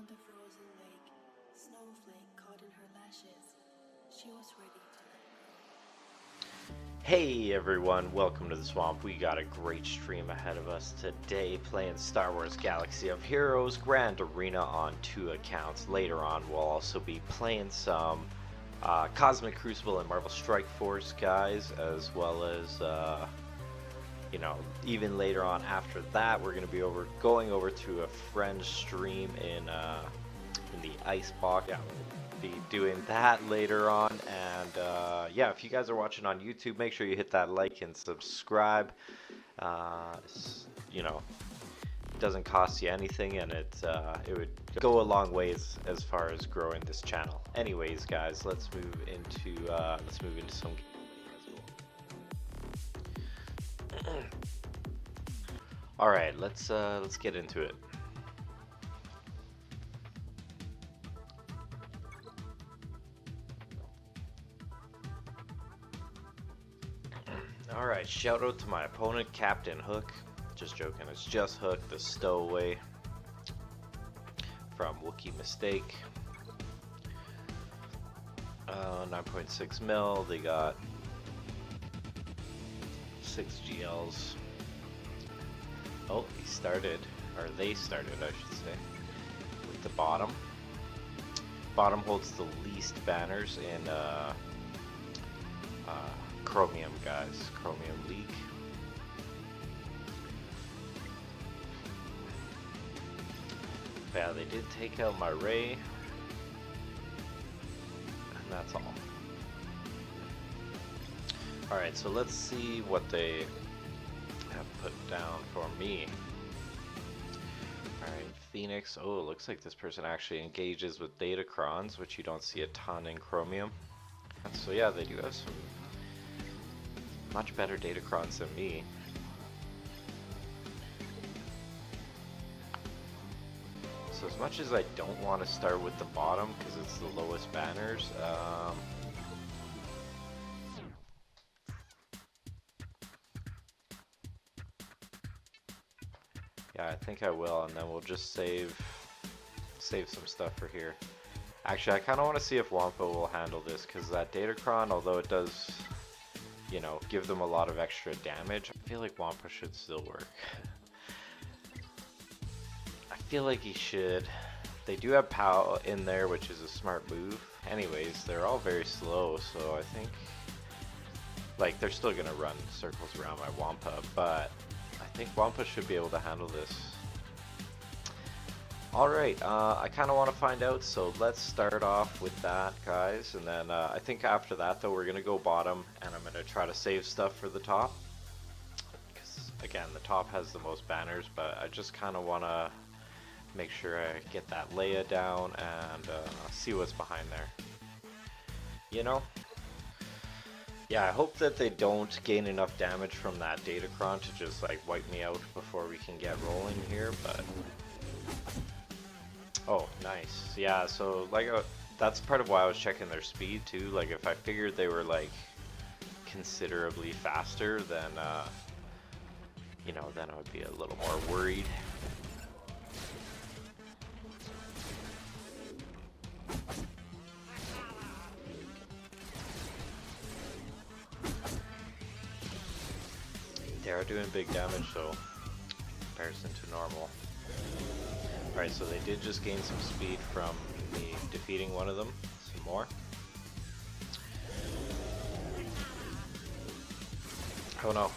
the frozen lake, snowflake caught in her lashes. She was ready to let go. Hey everyone, welcome to the swamp. We got a great stream ahead of us today playing Star Wars Galaxy of Heroes Grand Arena on 2 accounts. Later on we'll also be playing some Cosmic Crucible and Marvel Strike Force guys, as well as even later on after that we're going to be going over to a friend's stream in the ice box. Yeah, we'll be doing that later on. And yeah, if you guys are watching on YouTube, make sure you hit that like and subscribe. It doesn't cost you anything, and it would go a long ways as far as growing this channel. Anyways, guys, let's move into some. All right, let's get into it. All right, shout out to my opponent, Captain Hook. Just joking, it's just Hook, the stowaway from Wookiee Mistake. 9.6 mil. They got 6 GLs. Oh, they started, I should say, with the bottom. Bottom holds the least banners in Chromium, guys. Chromium League. Yeah, they did take out my Ray. And that's all. Alright, so let's see what they have put down for me. Alright, Phoenix. Oh, it looks like this person actually engages with Datacrons, which you don't see a ton in Chromium. So yeah, they do have some much better Datacrons than me. So as much as I don't want to start with the bottom because it's the lowest banners, yeah, I think I will, and then we'll just save some stuff for here. Actually, I kind of want to see if Wampa will handle this, because that Datacron, although it does, give them a lot of extra damage, I feel like Wampa should still work. I feel like he should. They do have POW in there, which is a smart move. Anyways, they're all very slow, so I think, like, they're still gonna run circles around my Wampa, but I think Wampa should be able to handle this. Alright, I kind of want to find out, so let's start off with that, guys, and then I think after that, though, we're going to go bottom, and I'm going to try to save stuff for the top, because, again, the top has the most banners, but I just kind of want to make sure I get that Leia down and see what's behind there. Yeah, I hope that they don't gain enough damage from that Datacron to just, like, wipe me out before we can get rolling here, but... Oh, nice. Yeah, so like that's part of why I was checking their speed too. Like if I figured they were like considerably faster, then then I would be a little more worried. They are doing big damage though, in comparison to normal. Alright, so they did just gain some speed from me defeating one of them. Some more. Oh no.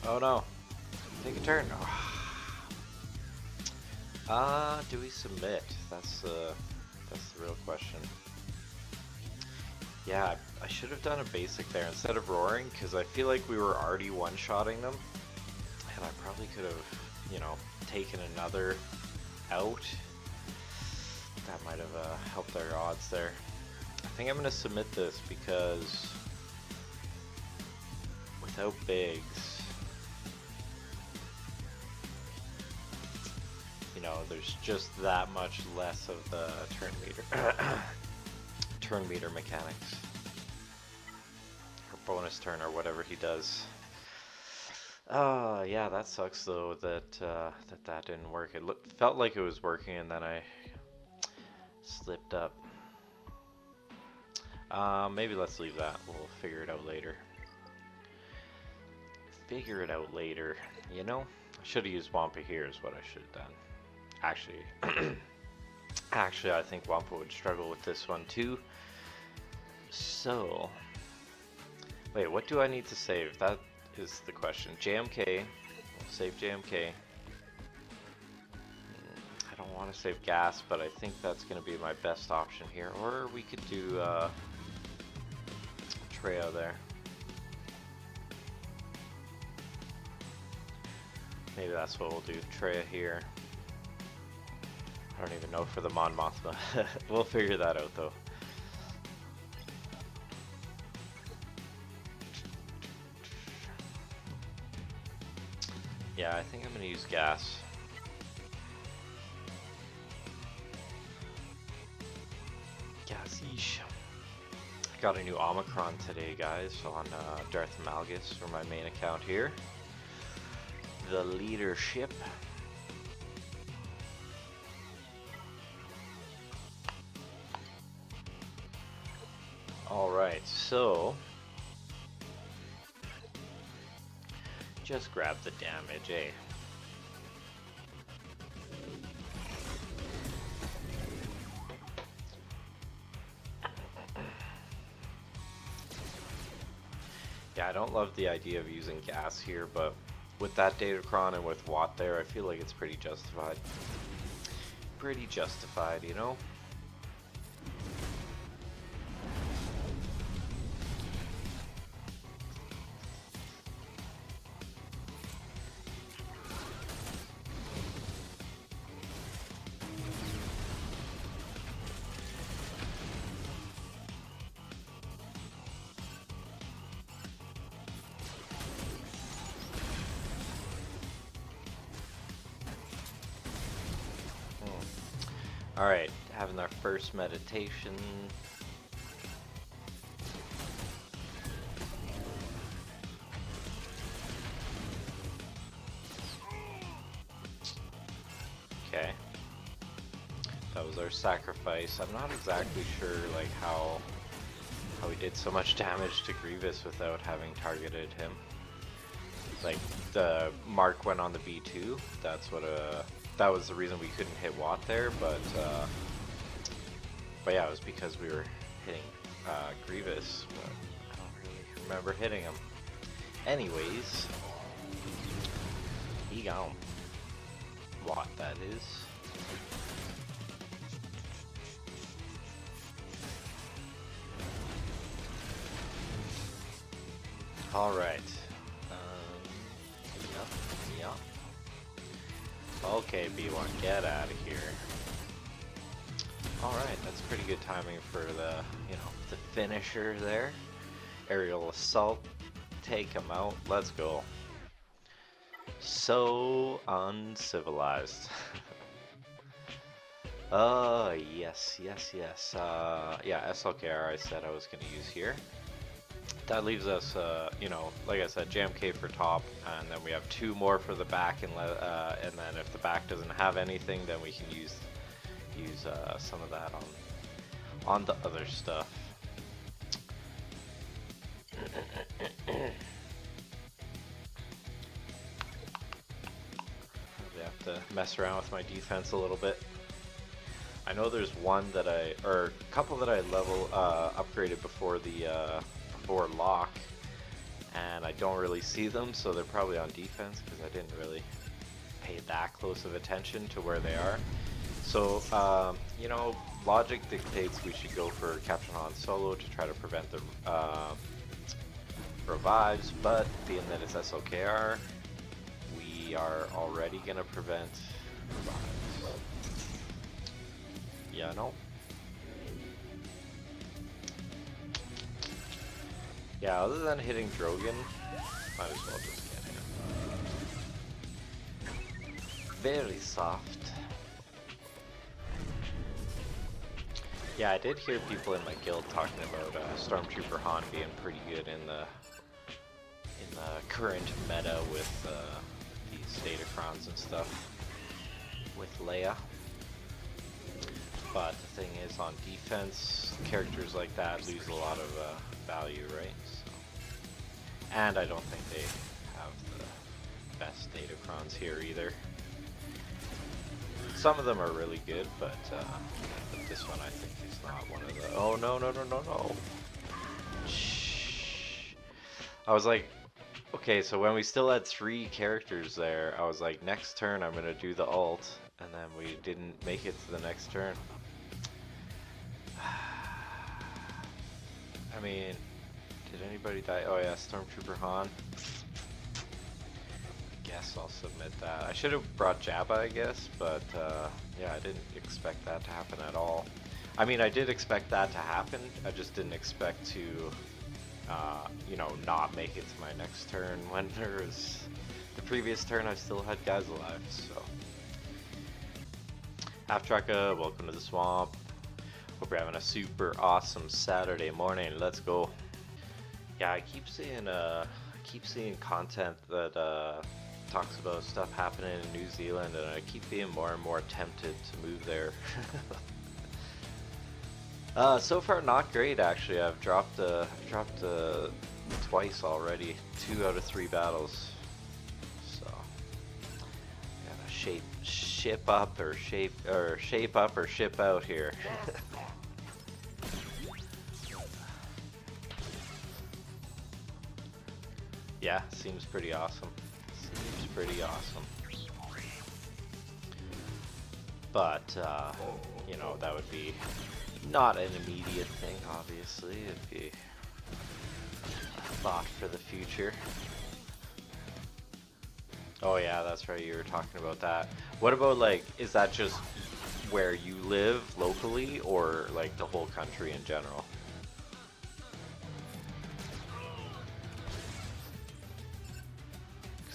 Oh no. Take a turn. Do we submit? That's the real question. Yeah, I should have done a basic there instead of roaring, because I feel like we were already one-shotting them. And I probably could have, taken another out. That might have helped our odds there. I think I'm going to submit this because without Biggs, there's just that much less of the turn meter mechanics, or bonus turn, or whatever he does. Yeah, that sucks though that that didn't work. It felt like it was working, and then I Slipped up. Maybe let's leave that. We'll figure it out later. Figure it out later. You know? I should have used Wampa here is what I should have done. Actually, actually, I think Wampa would struggle with this one too. So, wait, what do I need to save? That is the question. JMK. We'll save JMK. I don't want to save gas, but I think that's going to be my best option here. Or we could do Treya there. Maybe that's what we'll do. Treya here. I don't even know for the Mon Mothma. We'll figure that out though. Yeah, I think I'm gonna use gas. Gasish. Got a new Omicron today, guys, on Darth Malgus for my main account here. The leadership. Alright, so just grab the damage, eh? Yeah, I don't love the idea of using gas here, but with that Datacron and with Watt there, I feel like it's pretty justified. Pretty justified, you know? Alright, having our first meditation. Okay. That was our sacrifice. I'm not exactly sure like how we did so much damage to Grievous without having targeted him. Like the mark went on the B2. That's what that was the reason we couldn't hit Watt there, but yeah, it was because we were hitting Grievous, but I don't really remember hitting him. Anyways, he gone. Watt, that is. Alright. Yeah. Okay, B1, get out of here. Alright, that's pretty good timing for the, the finisher there. Aerial assault. Take him out. Let's go. So uncivilized. Yes. Yeah, SLKR I said I was going to use here. That leaves us, like I said, JMK for top, and then we have 2 more for the back, and then if the back doesn't have anything, then we can use some of that on the other stuff. I have to mess around with my defense a little bit. I know there's one that or a couple that I upgraded before the before lock, and I don't really see them, so they're probably on defense because I didn't really pay that close of attention to where they are. So logic dictates we should go for Captain Han Solo to try to prevent the revives, but being that it's SLKR, we are already gonna prevent revives. Yeah, no. Yeah, other than hitting Drogon, might as well just get him. Very soft. Yeah, I did hear people in my guild talking about Stormtrooper Han being pretty good in the current meta with these Datacrons and stuff with Leia. But the thing is, on defense, characters like that lose a lot of value, right? So, and I don't think they have the best datacrons here either. Some of them are really good, but this one I think is not one of the... Oh, no, no, no, no, no. Shh. I was like, okay, so when we still had 3 characters there, I was like, next turn I'm going to do the ult, and then we didn't make it to the next turn. I mean, did anybody die? Oh yeah, Stormtrooper Han. I guess I'll submit that. I should have brought Jabba, I guess, but yeah, I didn't expect that to happen at all. I mean, I did expect that to happen, I just didn't expect to, you know, not make it to my next turn when there was... The previous turn I still had guys alive, so... Aftraka, welcome to the swamp. Hope you're having a super awesome Saturday morning. Let's go. Yeah, I keep seeing content that talks about stuff happening in New Zealand, and I keep being more and more tempted to move there. So far, not great actually. I've dropped twice already, 2 out of 3 battles. So gotta shape up or ship out here. Yeah, seems pretty awesome. Seems pretty awesome. But, you know, that would be not an immediate thing, obviously. It'd be a thought for the future. Oh yeah, that's right, you were talking about that. What about, like, is that just where you live locally, or, like, the whole country in general?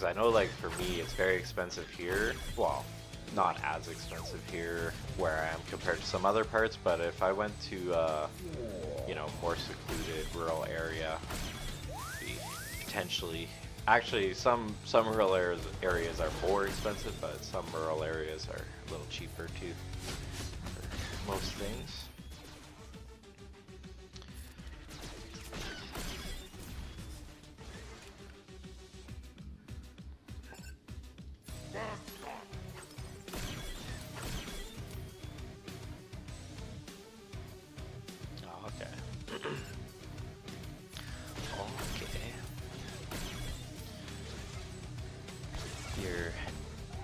I know, like, for me it's very expensive here. Well, not as expensive here where I am compared to some other parts, but if I went to you know, more secluded rural area, potentially, actually some rural areas are more expensive, but some rural areas are a little cheaper too for most things.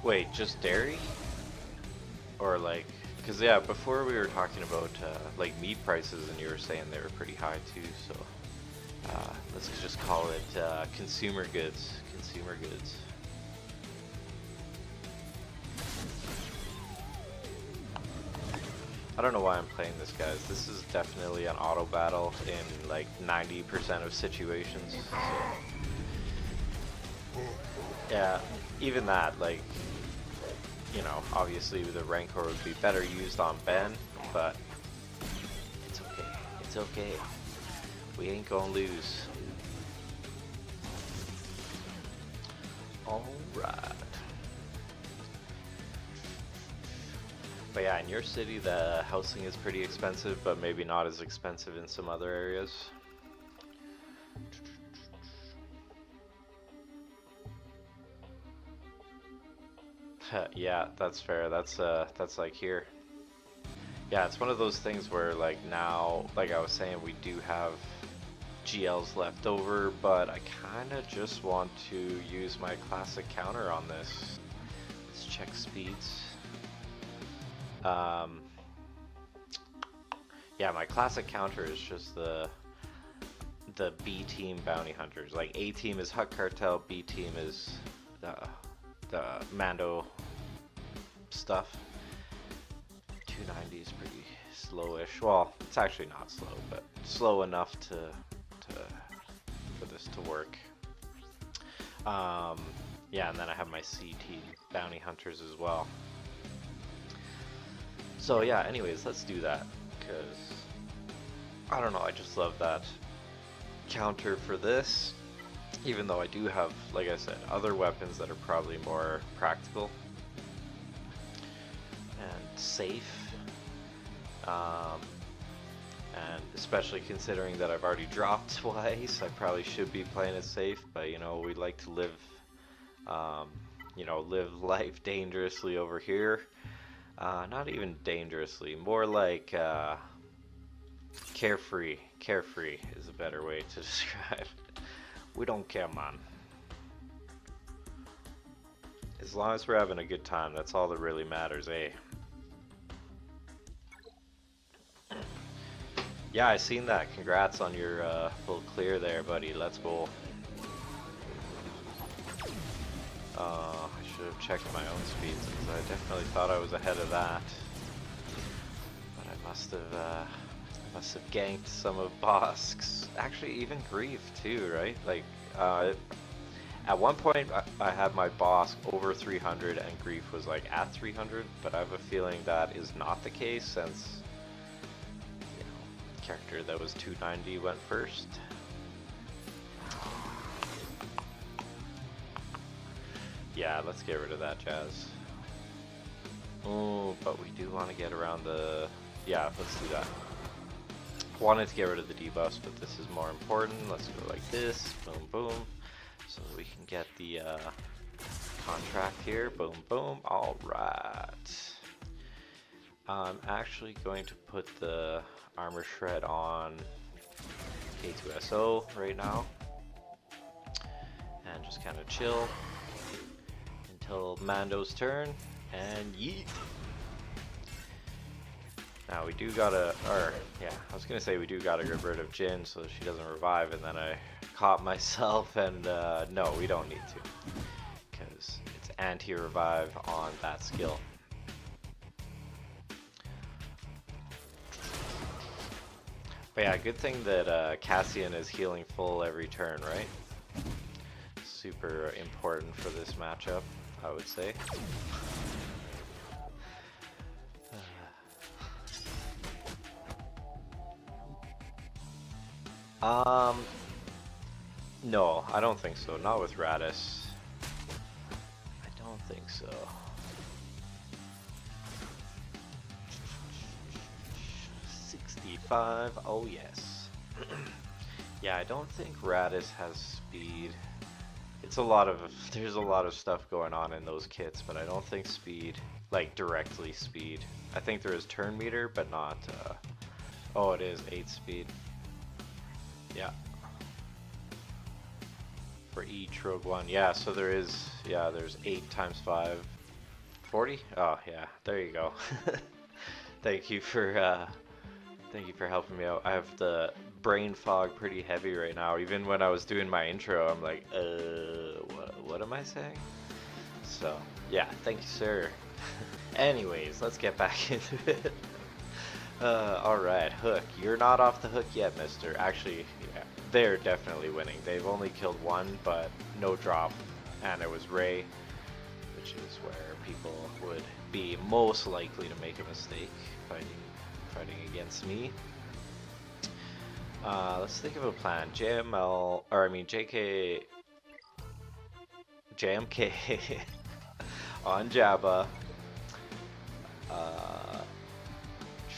Wait, just dairy? Or like, because yeah, before we were talking about like meat prices, and you were saying they were pretty high too, so let's just call it consumer goods. Consumer goods. I don't know why I'm playing this, guys. This is definitely an auto battle in like 90% of situations. So. Yeah, even that, like, you know, obviously the Rancor would be better used on Ben, but it's okay. It's okay. We ain't gonna lose. Alright. But yeah, in your city the housing is pretty expensive, but maybe not as expensive in some other areas. Yeah, that's fair. That's like here. Yeah, it's one of those things where, like, now, like I was saying, we do have GLs left over, but I kind of just want to use my classic counter on this. Let's check speeds. Yeah, my classic counter is just the B team bounty hunters. Like, A team is Hutt Cartel, B team is the Mando stuff. 290 is pretty slowish. Well, it's actually not slow, but slow enough for this to work. Yeah, and then I have my C team bounty hunters as well. So yeah, anyways, let's do that, because I don't know, I just love that counter for this, even though I do have, like I said, other weapons that are probably more practical and safe. Um, and especially considering that I've already dropped twice, I probably should be playing it safe, but you know, we like to live, you know, live life dangerously over here. Not even dangerously, more like carefree. Carefree is a better way to describe it. We don't care, man. As long as we're having a good time, that's all that really matters, eh? Yeah, I seen that. Congrats on your full clear there, buddy. Let's go. I should have checked my own speeds because I definitely thought I was ahead of that. But I must have ganked some of Bosk's. Actually, even Grief too, right? Like, at one point I had my Bosk over 300 and Grief was like at 300, but I have a feeling that is not the case since, you know, the character that was 290 went first. Yeah, let's get rid of that Jazz. Oh, but we do want to get around the... Yeah, let's do that. Wanted to get rid of the debuffs, but this is more important. Let's go like this. Boom, boom. So we can get the contract here. Boom, boom. Alright. I'm actually going to put the armor shred on K2SO right now. And just kind of chill until Mando's turn, and yeet. Now we do gotta, or yeah, I was gonna say we do gotta get rid of Jin so she doesn't revive, and then I caught myself, and no, we don't need to, because it's anti-revive on that skill. But yeah, good thing that Cassian is healing full every turn, right? Super important for this matchup, I would say. No, I don't think so. Not with Radis. I don't think so. $65. Oh yes. Yeah, I don't think Radis has speed. It's a lot of, there's a lot of stuff going on in those kits, but I don't think speed, like directly speed. I think there is turn meter, but not, oh, it is 8 speed. Yeah. For each Rogue One. Yeah, so there is, yeah, there's 8 times 5. 40? Oh, yeah, there you go. Thank you for helping me out. I have the brain fog pretty heavy right now. Even when I was doing my intro, I'm like, what am I saying? So, yeah, thank you, sir. Anyways, let's get back into it. Alright, Hook. You're not off the hook yet, mister. Actually, yeah, they're definitely winning. They've only killed one, but no drop. And it was Ray, which is where people would be most likely to make a mistake fighting against me. Let's think of a plan. JK... JMK on Jabba.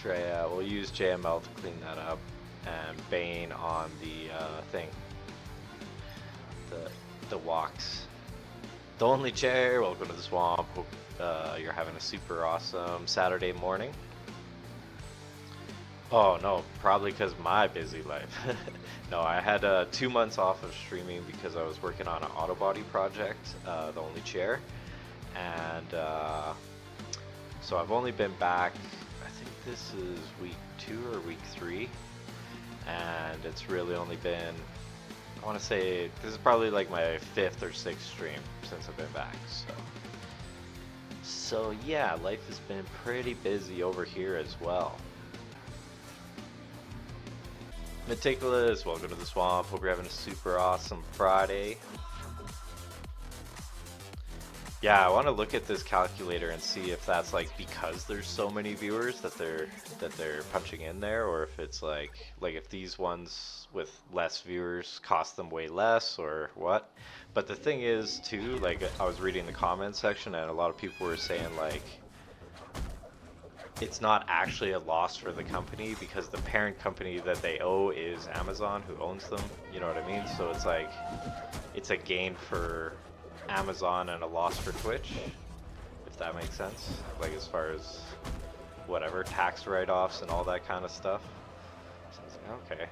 Treya, we'll use JML to clean that up, and Bane on the thing. The walks. The only chair, welcome to the swamp. Hope you're having a super awesome Saturday morning. Oh no, probably because my busy life. No, I had 2 months off of streaming because I was working on an auto body project, the only chair, and so I've only been back, I think this is week 2 or week 3, and it's really only been, I want to say, this is probably like my 5th or 6th stream since I've been back, so yeah, life has been pretty busy over here as well. Meticulous, welcome to the swamp. Hope you're having a super awesome Friday. Yeah, I want to look at this calculator and see if that's like because there's so many viewers that they're punching in there, or if it's like if these ones with less viewers cost them way less or what. But the thing is too, like I was reading the comment section and a lot of people were saying like it's not actually a loss for the company because the parent company that they owe is Amazon, who owns them. You know what I mean? So it's like, it's a gain for Amazon and a loss for Twitch, if that makes sense. Like as far as whatever, tax write-offs and all that kind of stuff. So it's like, okay.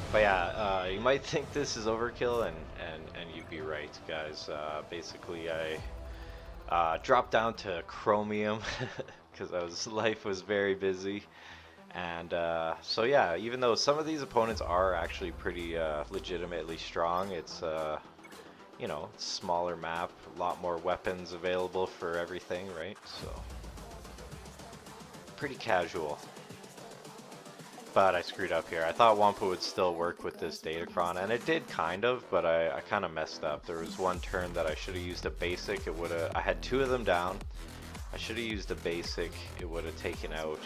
But yeah, you might think this is overkill, and you'd be right, guys. Basically, I dropped down to chromium because life was very busy, and so yeah, even though some of these opponents are actually pretty legitimately strong, it's you know, smaller map, a lot more weapons available for everything, right? So pretty casual. But I screwed up here. I thought Wampa would still work with this Datacron, and it did kind of, but I kind of messed up. There was one turn that I should have used a basic. It would have. I had two of them down. I should have used a basic. It would have taken out.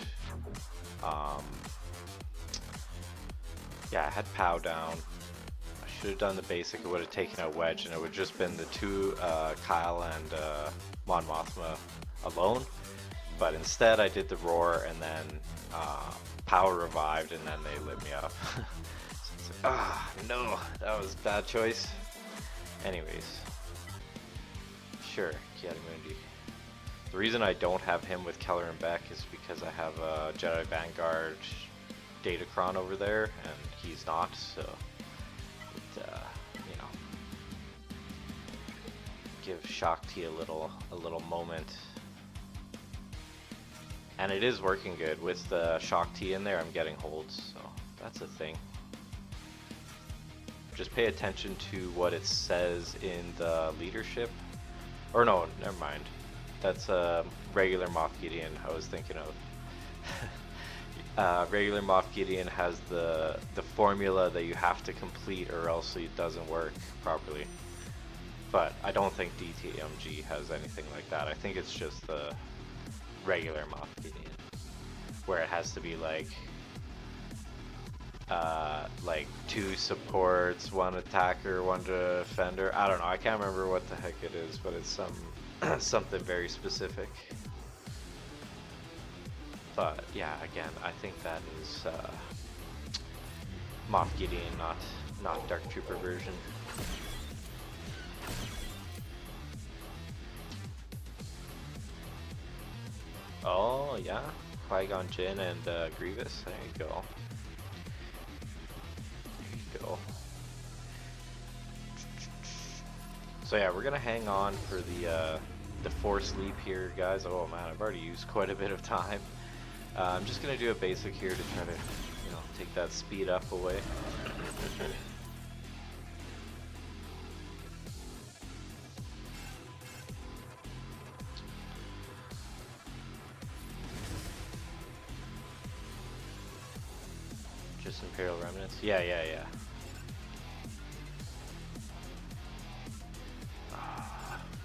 Yeah, I had POW down. I should have done the basic. It would have taken out Wedge, and it would have just been the two Kyle and Mon Mothma alone. But instead, I did the Roar, and then. Power revived, and then they lit me up. So it's like, ah, no, that was a bad choice. Anyways, sure, Kiadimundi. The reason I don't have him with Keller and Beck is because I have a Jedi Vanguard Datacron over there, and he's not, so it, you know, give Shakti a little moment. And it is working good. With the Shakti in there, I'm getting holds, so that's a thing. Just pay attention to what it says in the leadership. Or no, never mind. That's a regular Moff Gideon I was thinking of. Regular Moff Gideon has the formula that you have to complete or else it doesn't work properly. But I don't think DTMG has anything like that. I think it's just the regular Moff Gideon, where it has to be like two supports, one attacker, one defender. I don't know. I can't remember what the heck it is, but it's something very specific. But yeah, again, I think that is Moff Gideon, not Dark Trooper version. Oh yeah, Qui-Gon Jinn and Grievous. There you go. There you go. So yeah, we're gonna hang on for the Force Leap here, guys. Oh man, I've already used quite a bit of time. I'm just gonna do a basic here to try to, you know, take that speed up away. Just Imperial Remnants? Yeah.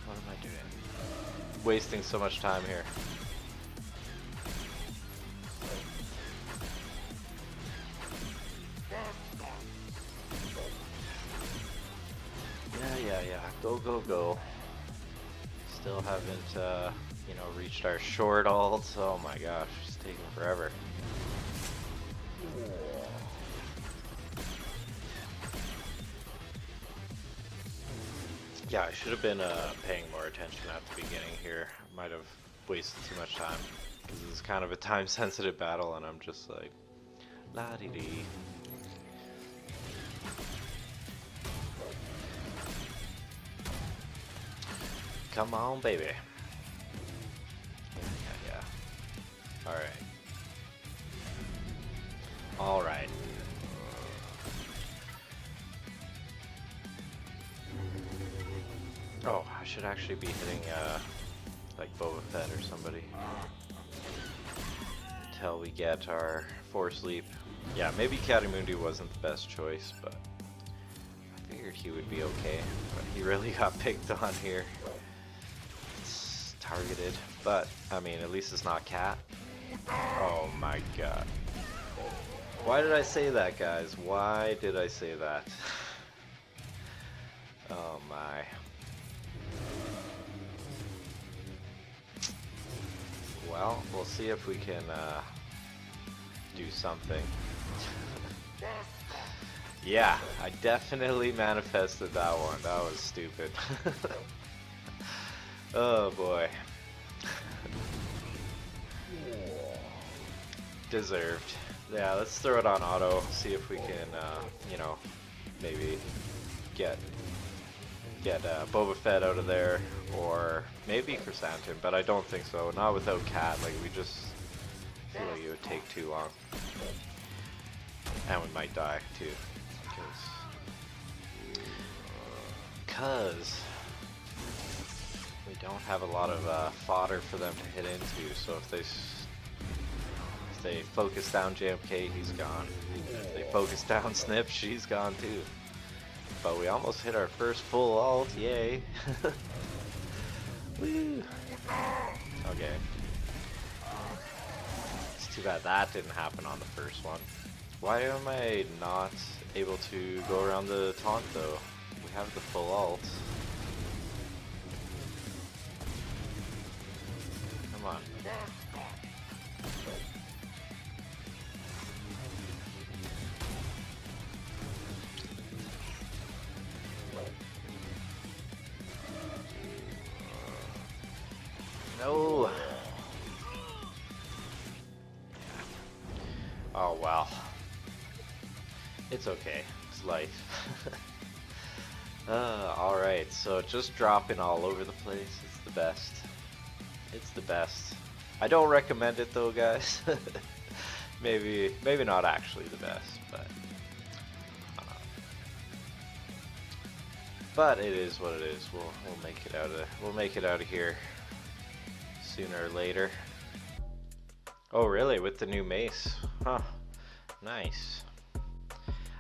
What am I doing? Wasting so much time here. Yeah. Go. Still haven't, you know, reached our short alt. Oh my gosh, it's taking forever. Yeah, I should have been paying more attention at the beginning here. Might have wasted too much time because this is kind of a time-sensitive battle, and I'm just like, la-dee-dee. Come on, baby. Yeah. All right. Oh, I should actually be hitting like Boba Fett or somebody until we get our Force Leap. Yeah, maybe Kiadimundi wasn't the best choice, but I figured he would be okay. But he really got picked on here. It's targeted, but I mean, at least it's not Cat. Oh my god. Why did I say that, guys? Why did I say that? Oh my. we'll see if we can do something. Yeah, I definitely manifested that one. That was stupid. Oh boy. Deserved. Yeah, let's throw it on auto, see if we can, you know, maybe get Boba Fett out of there, or maybe Chrysanthemum, but I don't think so. Not without Cat. Like, we just feel like it would take too long. And we might die, too. Because we don't have a lot of fodder for them to hit into, so if they focus down JMK, he's gone. If they focus down Snip, she's gone too. But we almost hit our first full ult, yay. Woo. Okay. It's too bad that didn't happen on the first one. Why am I not able to go around the taunt though? We have the full ult. Come on. No. Oh well. It's okay. It's life. Alright, so just dropping all over the place. It's the best. It's the best. I don't recommend it though, guys. maybe not actually the best, but it is what it is. We'll make it out of here sooner or later. Oh really? With the new mace? Huh. Nice.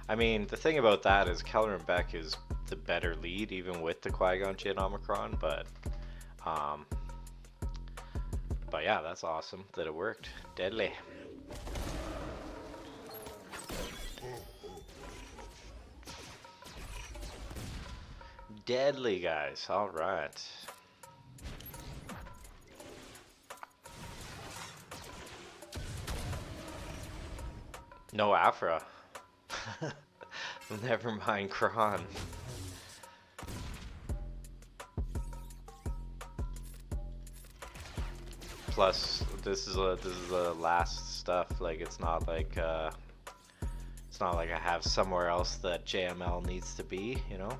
I mean, the thing about that is Keller and Beck is the better lead, even with the Qui-Gon Jinn Omicron, but yeah, that's awesome that it worked. Deadly. Deadly, guys. All right. No Afra. Never mind Kron. Plus, this is the last stuff. Like, it's not like I have somewhere else that JML needs to be, you know.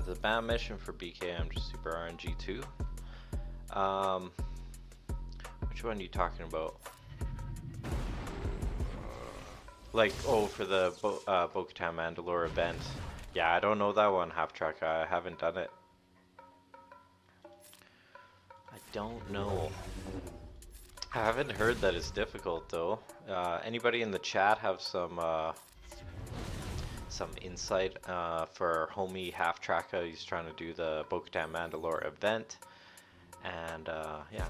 The BAM mission for BKM just Super RNG 2. Which one are you talking about? Like, oh, for the Bo-Katan Mandalore event. Yeah, I don't know that one, Half Track. I haven't done it. I don't know. I haven't heard that it's difficult though. Anybody in the chat have some insight for our homie Half Tracka? He's trying to do the Bo-Katan Mandalore event, and yeah.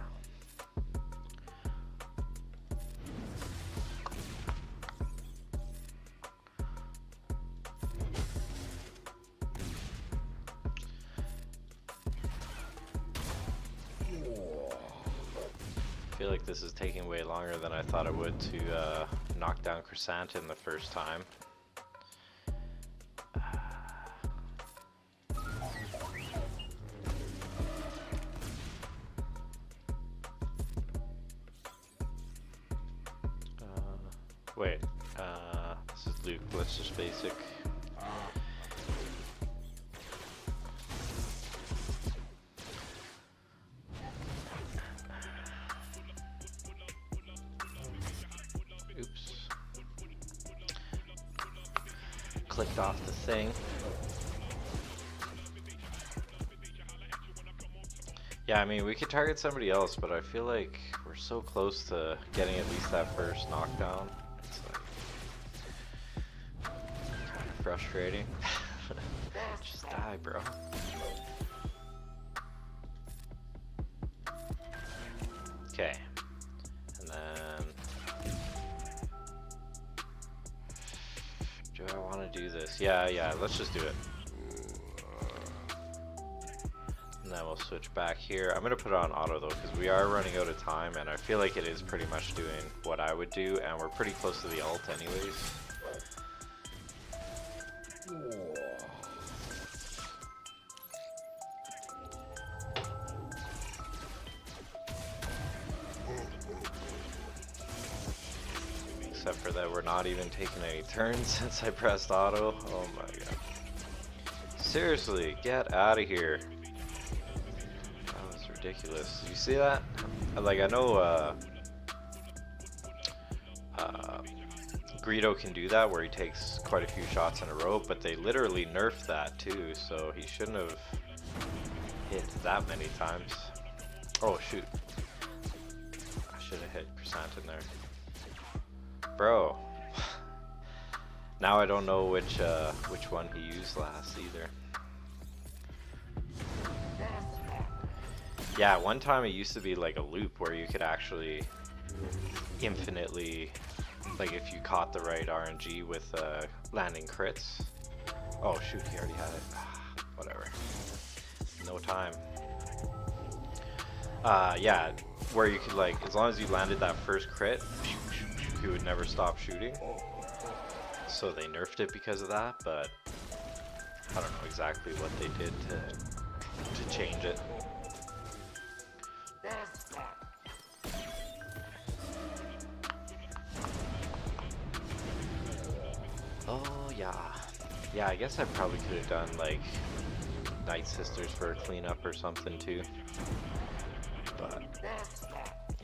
I feel like this is taking way longer than I thought it would to knock down Chrysanthemum the first time. Wait, this is Luke, let's just basic. Oops. Clicked off the thing. Yeah, I mean, we could target somebody else, but I feel like we're so close to getting at least that first knockdown. It's like kind of frustrating. Just die, bro. do this. Yeah, let's just do it. And then we'll switch back here. I'm gonna put it on auto though, because we are running out of time, and I feel like it is pretty much doing what I would do, and we're pretty close to the ult anyways. Except for that we're not even taking any turns since I pressed auto. Oh my god. Seriously, get out of here. That was ridiculous. Did you see that? Like, I know Greedo can do that where he takes quite a few shots in a row, but they literally nerfed that too, so he shouldn't have hit that many times. Oh shoot. I should have hit Crescent in there. Bro. Now I don't know which one he used last either. Yeah, one time it used to be like a loop where you could actually infinitely, like if you caught the right RNG with landing crits. Oh shoot, he already had it. Whatever. No time. Yeah, where you could like, as long as you landed that first crit, he would never stop shooting. So they nerfed it because of that, but I don't know exactly what they did to change it. Oh yeah. Yeah, I guess I probably could have done like Night Sisters for a cleanup or something too. But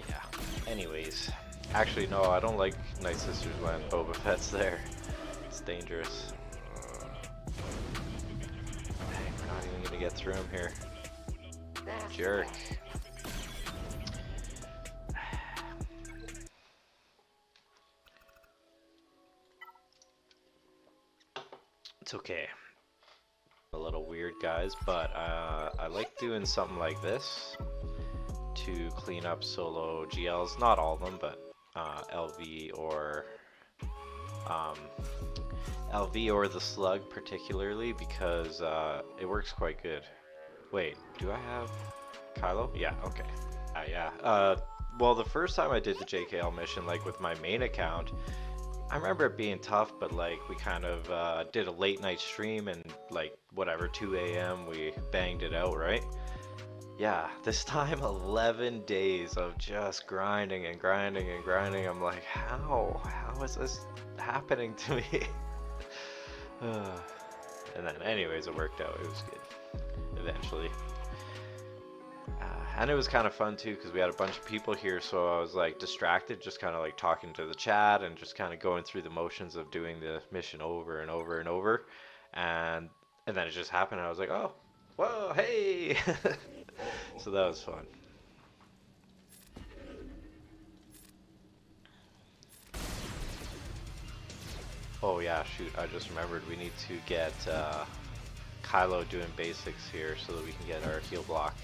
yeah. Anyways. Actually no, I don't like Night Sisters when Boba Fett's there. It's dangerous. Dang, we're not even gonna get through him here. Jerk. It's okay. A little weird, guys, but I like doing something like this to clean up solo GLs. Not all of them, but LV or the Slug particularly, because it works quite good. Wait, do I have Kylo? Yeah, okay. Yeah. Well, the first time I did the JKL mission, like with my main account, I remember it being tough, but like we kind of did a late night stream and like whatever, 2 a.m. we banged it out, right? Yeah, this time 11 days of just grinding and grinding and grinding. I'm like, how is this happening to me? And then anyways, it worked out. It was good eventually. And it was kind of fun too, because we had a bunch of people here, so I was like distracted, just kind of like talking to the chat and just kind of going through the motions of doing the mission over and over and over, and then it just happened and I was like, oh, whoa, hey. So that was fun. Oh yeah, shoot, I just remembered we need to get Kylo doing basics here so that we can get our heal block.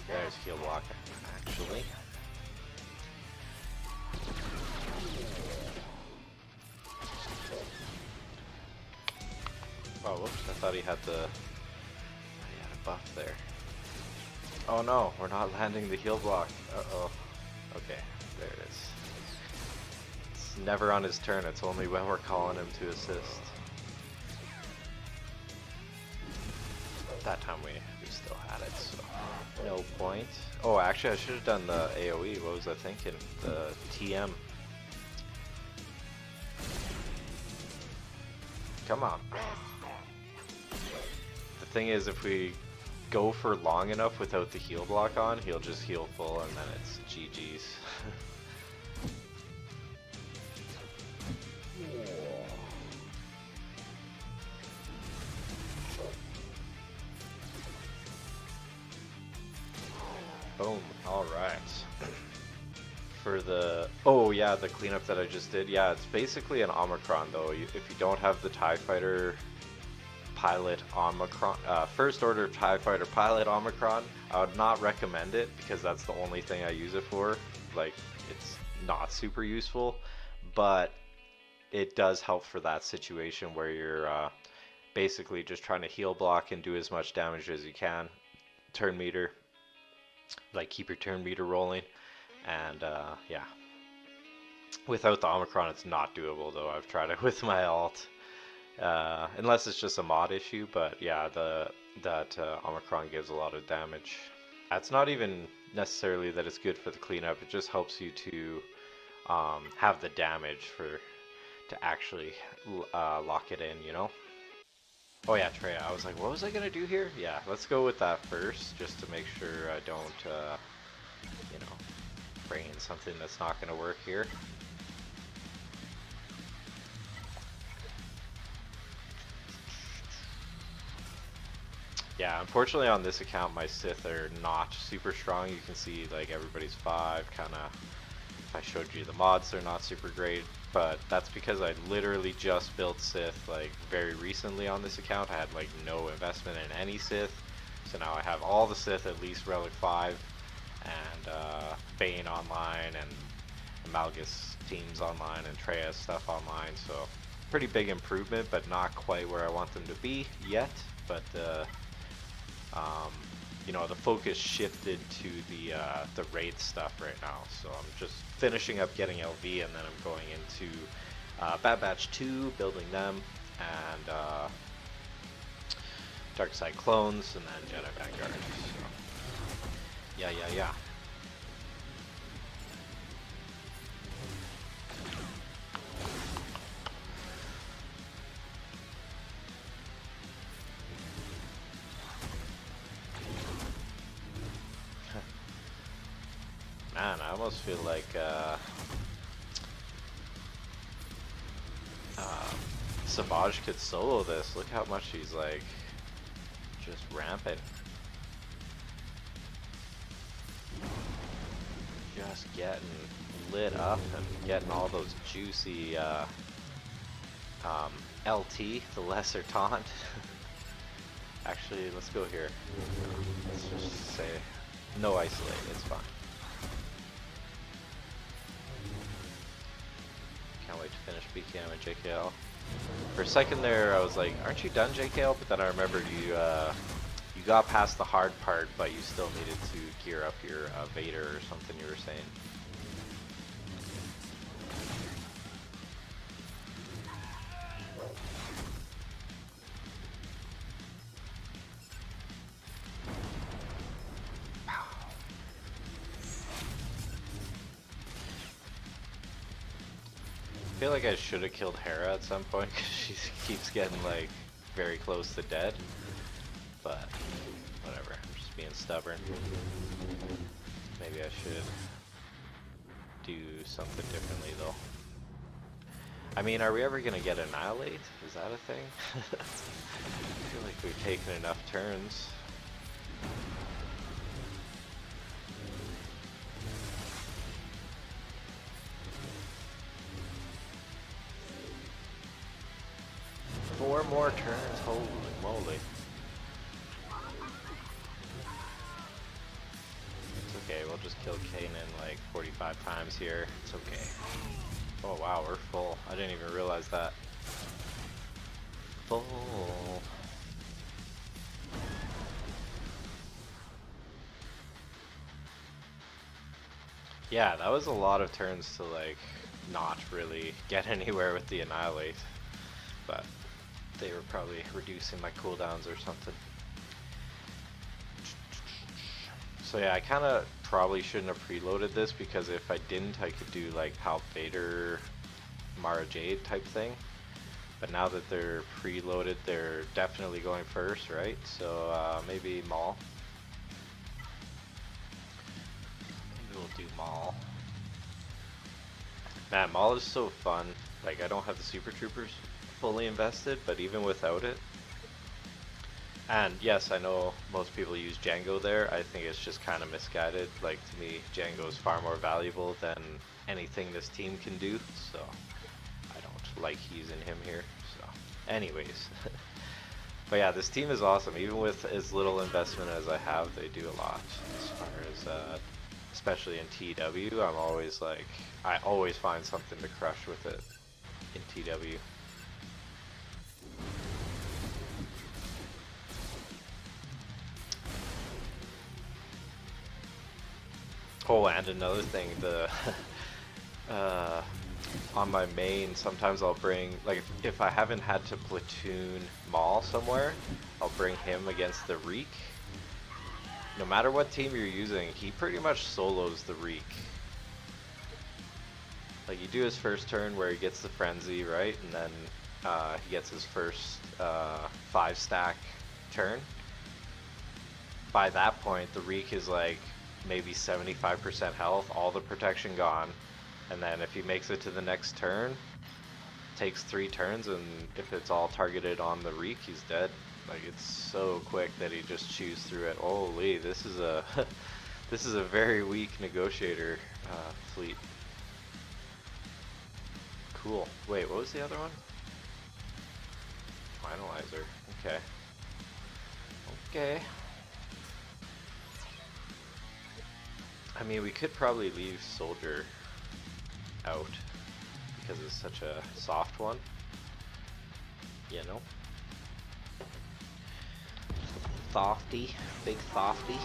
There's heal block, actually. Oh, whoops, I thought he had a buff there. Oh no, we're not landing the heal block. Uh-oh. Okay, there it is. It's never on his turn, it's only when we're calling him to assist. That time we still had it, so no point. Oh, actually I should have done the AoE. What was I thinking? The TM. Come on. The thing is, if we go for long enough without the heal block on, he'll just heal full and then it's GG's. Boom. Alright. For the... Oh yeah, the cleanup that I just did. Yeah, it's basically an Omicron though. If you don't have the TIE Fighter Pilot Omicron, First Order TIE Fighter Pilot Omicron, I would not recommend it because that's the only thing I use it for. Like, it's not super useful. But it does help for that situation where you're basically just trying to heal block and do as much damage as you can. Turn meter, like keep your turn meter rolling, and yeah. Without the Omicron, it's not doable though. I've tried it with my alt, unless it's just a mod issue. But yeah, that Omicron gives a lot of damage. It's not even necessarily that it's good for the cleanup. It just helps you to have the damage to actually lock it in. You know. Oh yeah, Trey. I was like, what was I gonna do here? Yeah, let's go with that first, just to make sure I don't, you know, bring in something that's not gonna work here. Yeah, unfortunately on this account my Sith are not super strong. You can see like everybody's 5, kinda, if I showed you the mods they're not super great, but that's because I literally just built Sith like very recently on this account. I had like no investment in any Sith, so now I have all the Sith at least Relic 5, and Bane online, and Amalgus teams online, and Treya stuff online, so pretty big improvement, but not quite where I want them to be yet, but you know, the focus shifted to the raid stuff right now, so I'm just finishing up getting LV, and then I'm going into Bad Batch 2, building them, and Dark Side Clones, and then Jedi Vanguard. So yeah. Man, I almost feel like SWGOH could solo this. Look how much he's like just rampant. Just getting lit up and getting all those juicy LT, the lesser taunt. Actually, let's go here. Let's just say no isolate, it's fine. Can't wait to finish BKM and JKL. For a second there, I was like, aren't you done JKL? But then I remembered you got past the hard part, but you still needed to gear up your Vader or something you were saying. I feel like I should have killed Hera at some point because she keeps getting like very close to dead, but whatever, I'm just being stubborn. Maybe I should do something differently though. I mean, are we ever gonna get Annihilate? Is that a thing? I feel like we've taken enough turns. Four more turns, holy moly. It's okay, we'll just kill Kanan like 45 times here. It's okay. Oh wow, we're full. I didn't even realize that. Full. Yeah, that was a lot of turns to like not really get anywhere with the Annihilate. But they were probably reducing my cooldowns or something. So yeah, I kind of probably shouldn't have preloaded this, because if I didn't, I could do like Palp Vader, Mara Jade type thing. But now that they're preloaded, they're definitely going first, right? So maybe Maul. Maybe we'll do Maul. Man, Maul is so fun. Like, I don't have the Super Troopers fully invested, but even without it, and yes, I know most people use Django there. I think it's just kind of misguided. Like, to me, Django is far more valuable than anything this team can do, so I don't like using him here. So anyways, but yeah, this team is awesome. Even with as little investment as I have, they do a lot. As far as especially in TW, I'm always like, I always find something to crush with it in TW. Oh, and another thing, the on my main, sometimes I'll bring, like, if I haven't had to platoon Maul somewhere, I'll bring him against the Reek. No matter what team you're using, he pretty much solos the Reek. Like, you do his first turn where he gets the Frenzy, right? And then he gets his first 5-stack turn. By that point, the Reek is like maybe 75% health, all the protection gone. And then if he makes it to the next turn, takes 3 turns, and if it's all targeted on the Reek, he's dead. Like, it's so quick that he just chews through it. Holy, this is a this is a very weak negotiator fleet. Cool. Wait, what was the other one? Finalizer. Okay. Okay. I mean, we could probably leave Soldier out because it's such a soft one. You know? Softy. Big softy.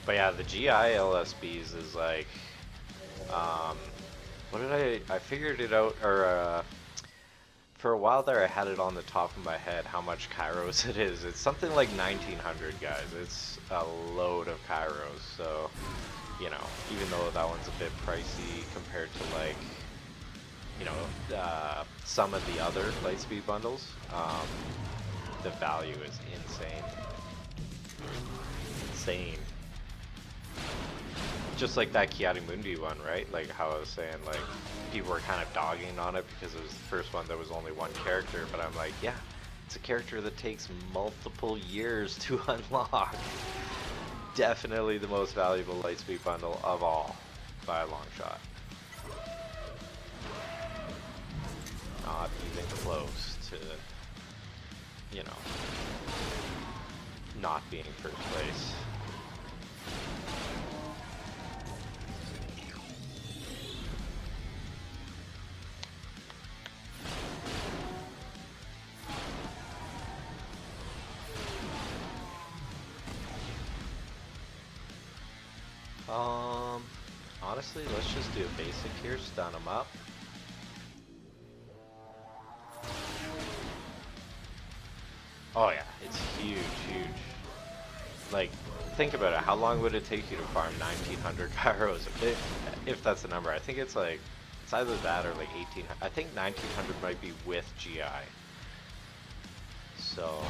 But yeah, the GI LSBs is like, what did I figured it out, or for a while there I had it on the top of my head how much Kairos it is. It's something like 1900, guys. It's a load of Kairos, so, you know, even though that one's a bit pricey compared to, like, you know, some of the other Lightspeed bundles, the value is insane. Insane. Just like that Kiadimundi one, right? Like how I was saying, like, people were kind of dogging on it because it was the first one that was only one character, but I'm like, yeah, it's a character that takes multiple years to unlock. Definitely the most valuable Lightspeed bundle of all, by a long shot. Not even close to, you know, not being first place. Honestly, let's just do a basic here, stun them up. Oh yeah, it's huge, huge. Like, think about it, how long would it take you to farm 1900 Kairos? If that's the number, I think it's like, it's either that or like 1800. I think 1900 might be with GI. So,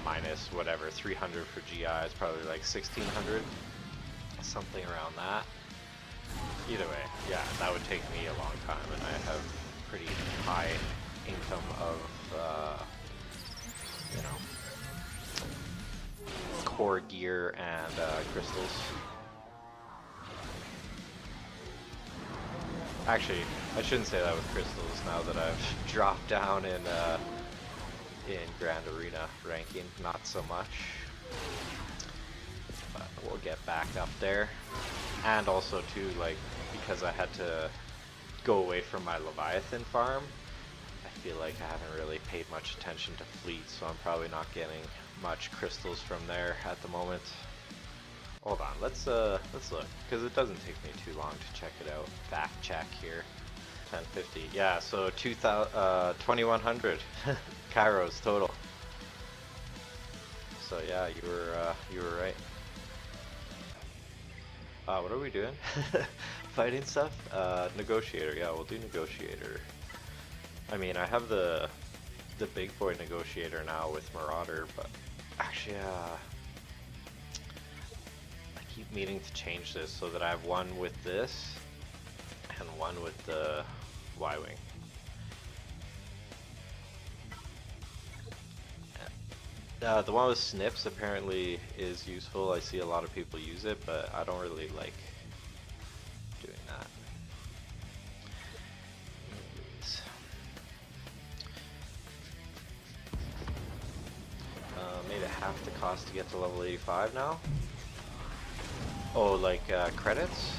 minus whatever, 300 for GI is probably like 1600. Something around that. Either way, yeah, that would take me a long time, and I have pretty high income of, you know, core gear and crystals. Actually, I shouldn't say that with crystals now that I've dropped down in Grand Arena ranking, not so much. But we'll get back up there. And also too, like, because I had to go away from my Leviathan farm, I feel like I haven't really paid much attention to fleet, so I'm probably not getting much crystals from there at the moment. Hold on, let's look, because it doesn't take me too long to check it out. Fact check here. 1050. Yeah, so 2100 Kairos total. So yeah, you were right. What are we doing? Fighting stuff? Negotiator. Yeah, we'll do negotiator. I mean, I have the big boy negotiator now with Marauder, but actually, I keep meaning to change this so that I have one with this and one with the Y-Wing. The one with snips apparently is useful. I see a lot of people use it, but I don't really like doing that. half the cost to get to level 85 now? Oh, like credits?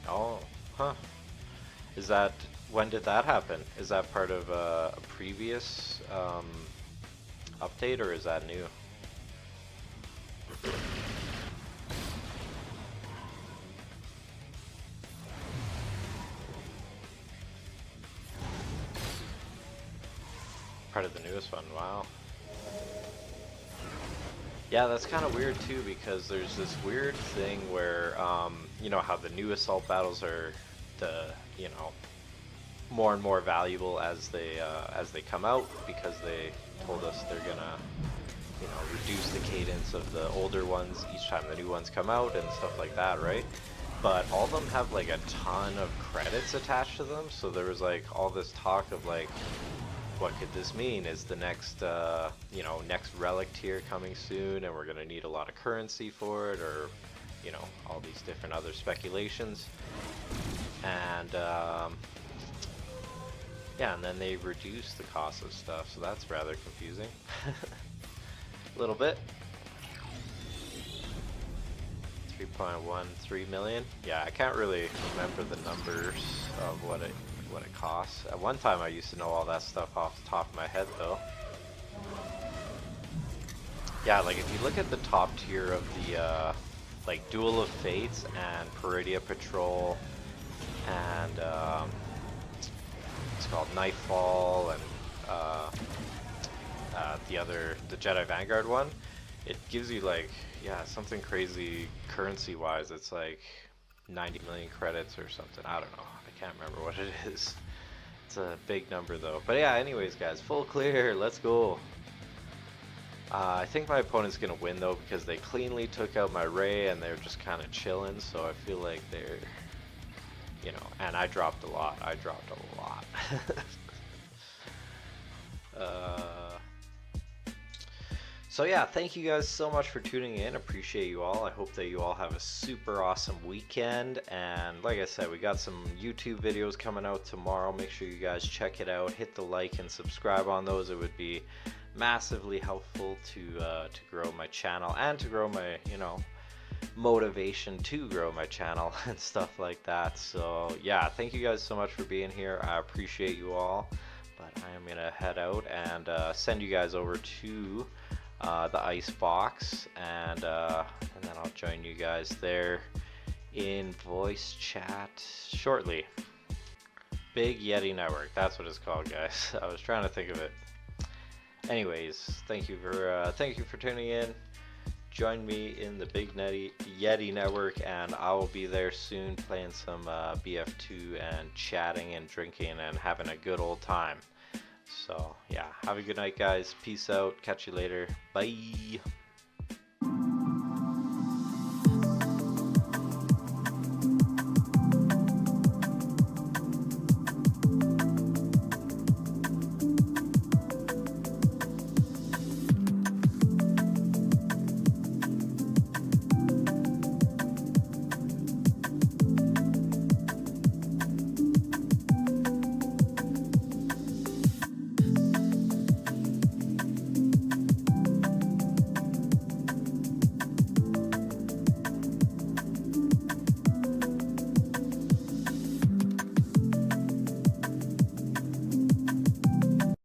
Oh, huh. Is that, when did that happen? Is that part of a previous update, or is that new? Part of the newest one, wow. Yeah, that's kind of weird too, because there's this weird thing where, you know how the new assault battles are you know, more and more valuable as they come out, because they told us they're gonna, you know, reduce the cadence of the older ones each time the new ones come out and stuff like that, right? But all of them have like a ton of credits attached to them, so there was like all this talk of like, what could this mean? Is the next, you know, next relic tier coming soon, and we're gonna need a lot of currency for it, or, you know, all these different other speculations. And yeah, and then they reduce the cost of stuff, so that's rather confusing. A little bit. 3.13 million. Yeah, I can't really remember the numbers of what it costs. At one time I used to know all that stuff off the top of my head though. Yeah, like if you look at the top tier of the like Duel of Fates and Peridia Patrol and it's called Nightfall and the Jedi Vanguard one, it gives you like, yeah, something crazy currency wise. It's like 90 million credits or something. I don't know. I can't remember what it is. It's a big number though. But yeah, anyways guys, full clear. Let's go. I think my opponent's gonna win though, because they cleanly took out my Ray and they're just kind of chilling. So I feel like they're, you know, and I dropped a lot. So yeah, thank you guys so much for tuning in. Appreciate you all. I hope that you all have a super awesome weekend. And like I said, we got some YouTube videos coming out tomorrow. Make sure you guys check it out. Hit the like and subscribe on those. It would be massively helpful to grow my channel and to grow my, you know, motivation to grow my channel and stuff like that. So yeah, thank you guys so much for being here. I appreciate you all. But I am gonna head out and send you guys over to the ice box, and then I'll join you guys there in voice chat shortly. Big Yeti Network, that's what it's called, guys. I was trying to think of it. Anyways, thank you for tuning in. Join me in the Big Yeti Network, and I will be there soon playing some BF2 and chatting and drinking and having a good old time. So yeah, have a good night guys. Peace out. Catch you later. Bye.